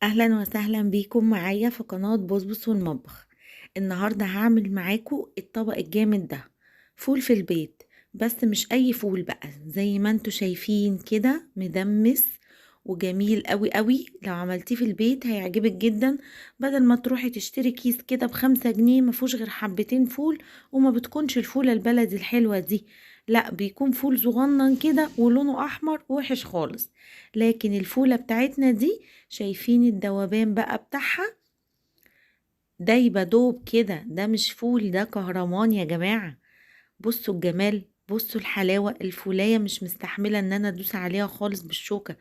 اهلا وسهلا بيكم معايا في قناة بصبص والمطبخ. النهاردة هعمل معاكم الطبق الجامد ده، فول في البيت. بس مش اي فول بقى، زي ما انتوا شايفين كده مدمس وجميل قوي قوي. لو عملتيه في البيت هيعجبك جدا. بدل ما تروحي تشتري كيس كده ب5 جنيه مفهوش غير حبتين فول، وما بتكونش الفولة البلدي الحلوة دي، لا بيكون فول صغنن كده ولونه احمر وحش خالص. لكن الفولة بتاعتنا دي، شايفين الدوبان بقى بتاعها؟ دايبة دوب كده، ده مش فول، ده كهرمان يا جماعة. بصوا الجمال، بصوا الحلاوة، الفولاية مش مستحملة ان انا ادوس عليها خالص بالشوكة.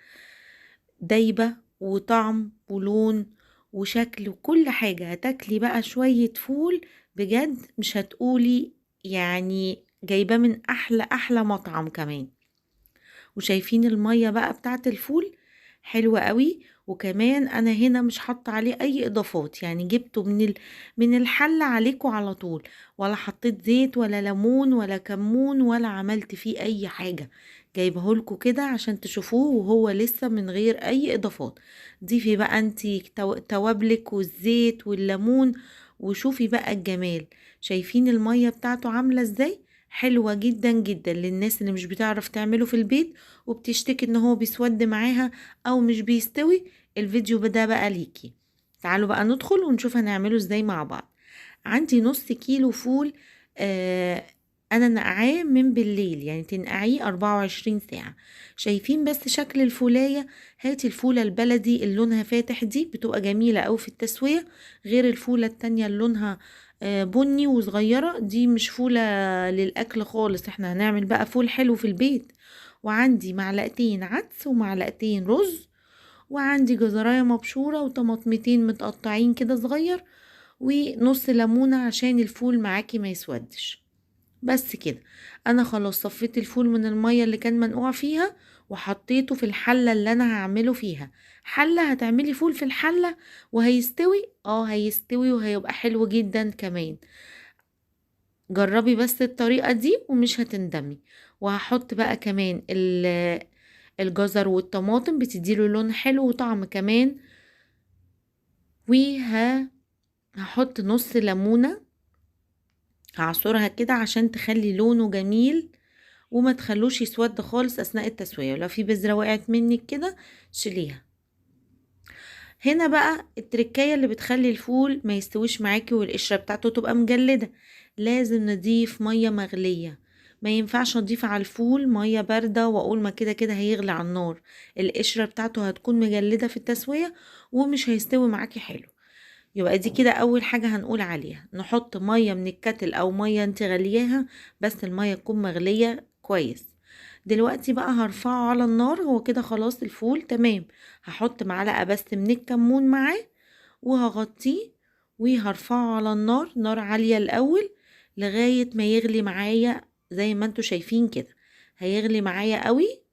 دايبة وطعم ولون وشكل وكل حاجة. هتاكلي بقى شوية فول بجد مش هتقولي، يعني جايباه من احلى احلى مطعم كمان. وشايفين المية بقى بتاعت الفول حلوة قوي. وكمان انا هنا مش حاطه عليه اي اضافات، يعني جبته من الحلة عليكم على طول. ولا حطيت زيت ولا ليمون ولا كمون ولا عملت فيه اي حاجة. جايبهولكوا كده عشان تشوفوه وهو لسه من غير اي اضافات. ضيفي بقى انتي توابلك والزيت والليمون، وشوفي بقى الجمال. شايفين المية بتاعته عاملة ازاي؟ حلوة جدا جدا للناس اللي مش بتعرف تعمله في البيت وبتشتكي ان هو بيسود معاها او مش بيستوي. الفيديو ده بقى ليكي. تعالوا بقى ندخل ونشوف هنعمله ازاي مع بعض. عندي نص كيلو فول. آه انا نقعاه من بالليل، يعني تنقعيه 24 ساعة. شايفين بس شكل الفولاية؟ هاتي الفولة البلدي اللي لونها فاتح دي، بتبقى جميلة اوي في التسوية، غير الفولة التانية اللي لونها بني وصغيرة. دي مش فولة للأكل خالص، احنا هنعمل بقى فول حلو في البيت. وعندي معلقتين عدس ومعلقتين رز، وعندي جزراية مبشورة وطماطمتين متقطعين كده صغير، ونص ليمونة عشان الفول معاكي ما يسودش. بس كده. انا خلاص صفيت الفول من المية اللي كان منقوع فيها، وحطيته في الحلة اللي انا هعمله فيها. حلة هتعملي فول في الحلة وهيستوي، هيستوي وهيبقى حلو جدا كمان. جربي بس الطريقة دي ومش هتندمي. وهحط بقى كمان الجزر والطماطم، بتديله لون حلو وطعم كمان. وهحط نص ليمونة، هعصرها كده عشان تخلي لونه جميل، وما تخلوش يسود خالص اثناء التسوية. ولو في بذرة وقعت منك كده شيليها. هنا بقى التركية اللي بتخلي الفول ما يستويش معاكي والقشرة بتاعته تبقى مجلدة. لازم نضيف مية مغلية. ما ينفعش اضيف على الفول مية باردة واقول ما كده كده هيغلي على النار. القشرة بتاعته هتكون مجلدة في التسوية ومش هيستوي معاكي حلو. يبقى دي كده اول حاجة هنقول عليها، نحط مية من الكتل او مية انت غلياها، بس المية تكون مغلية كويس. دلوقتي بقى هرفعه على النار، هو كده خلاص الفول تمام. هحط معلقة بس من الكمون معاه وهغطيه، وهرفعه على النار، نار عالية الاول لغاية ما يغلي معايا زي ما انتوا شايفين كده. هيغلي معايا قوي.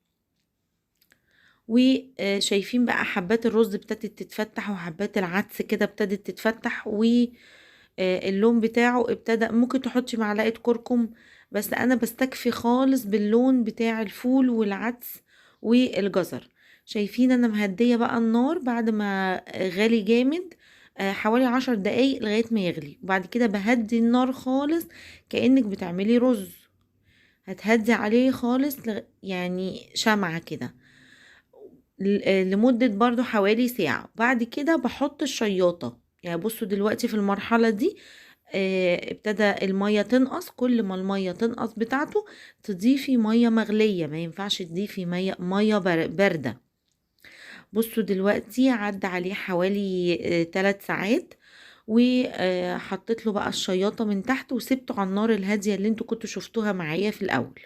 وشايفين بقى حبات الرز ابتدت تتفتح وحبات العدس كده ابتدت تتفتح، واللون بتاعه ابتدى. ممكن تحطي معلقة كركم، بس انا بستكفي خالص باللون بتاع الفول والعدس والجزر. شايفين انا مهدية بقى النار بعد ما غالي جامد، حوالي 10 دقايق لغاية ما يغلي. وبعد كده بهدي النار خالص، كأنك بتعملي رز. هتهدي عليه خالص يعني شمعة كده، لمدة برضو حوالي ساعة. بعد كده بحط الشياطة. يعني بصوا دلوقتي في المرحلة دي ابتدى المية تنقص. كل ما المية تنقص بتاعته تضيفي مية مغلية، ما ينفعش تضيفي مية باردة. بصوا دلوقتي عدى عليه حوالي 3 ساعات، وحطيت له بقى الشياطة من تحت وسبته على النار الهادية اللي انتوا كنتوا شفتوها معايا في الأول.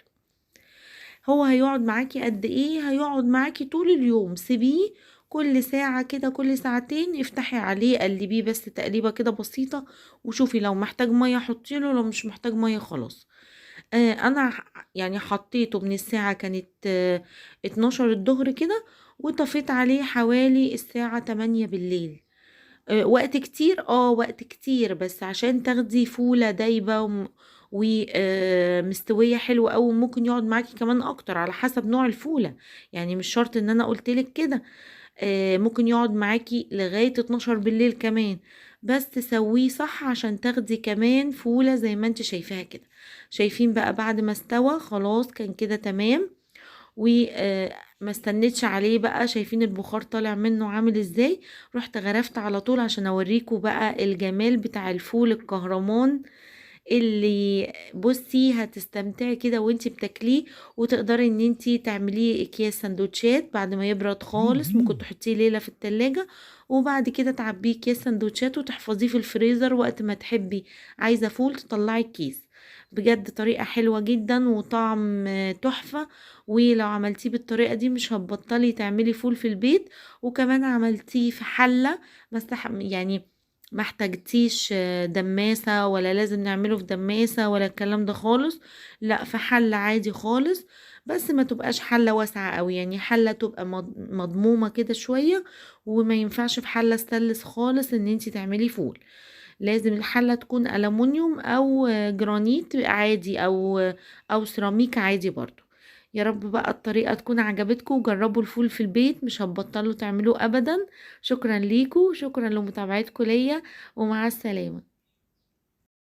هو هيقعد معاكي قد ايه؟ هيقعد معاكي طول اليوم. سيبيه كل ساعة كده، كل ساعتين افتحي عليه قلبيه بس تقليبة كده بسيطة، وشوفي لو محتاج مية حطيله، لو مش محتاج مية خلاص. انا يعني حطيته من الساعة كانت 12 الظهر كده، وطفيت عليه حوالي الساعة 8 بالليل. وقت كتير، وقت كتير، بس عشان تاخدي فولة دايبة ومستوية حلوة أوي. ممكن يقعد معاكي كمان اكتر على حسب نوع الفولة، يعني مش شرط ان انا قلتلك كده. ممكن يقعد معاكي لغاية 12 بالليل كمان، بس تسويه صح عشان تاخدي كمان فولة زي ما انت شايفاها كده. شايفين بقى بعد ما استوى خلاص كان كده تمام. وما استنيتش عليه بقى، شايفين البخار طالع منه عامل ازاي. رحت غرفت على طول عشان اوريكم بقى الجمال بتاع الفول الكهرمان اللي بصي هتستمتعي كده وانتي بتاكليه. وتقدري ان انتي تعمليه اكياس سندوتشات بعد ما يبرد خالص، ممكن تحطيه ليلة في التلاجة وبعد كده تعبيه اكياس سندوتشات وتحفظيه في الفريزر، وقت ما تحبي عايزة فول تطلعي الكيس. بجد طريقة حلوة جدا وطعم تحفة. ولو عملتيه بالطريقة دي مش هتبطلي تعملي فول في البيت. وكمان عملتيه في حلة، بس يعني ما احتاجتيش دماسة، ولا لازم نعمله في دماسة ولا الكلام ده خالص. لا، في حلة عادي خالص. بس ما تبقاش حلة واسعة قوي، يعني حلة تبقى مضمومة كده شوية. وما ينفعش في حلة ستانلس خالص ان انتي تعملي فول. لازم الحلة تكون ألمونيوم او جرانيت عادي، او سيراميك عادي برضو. يا رب بقى الطريقة تكون عجبتكم، وجربوا الفول في البيت مش هتبطلوا تعملوه أبدا. شكرا ليكم، شكرا لمتابعتكم ليا، ومع السلامة.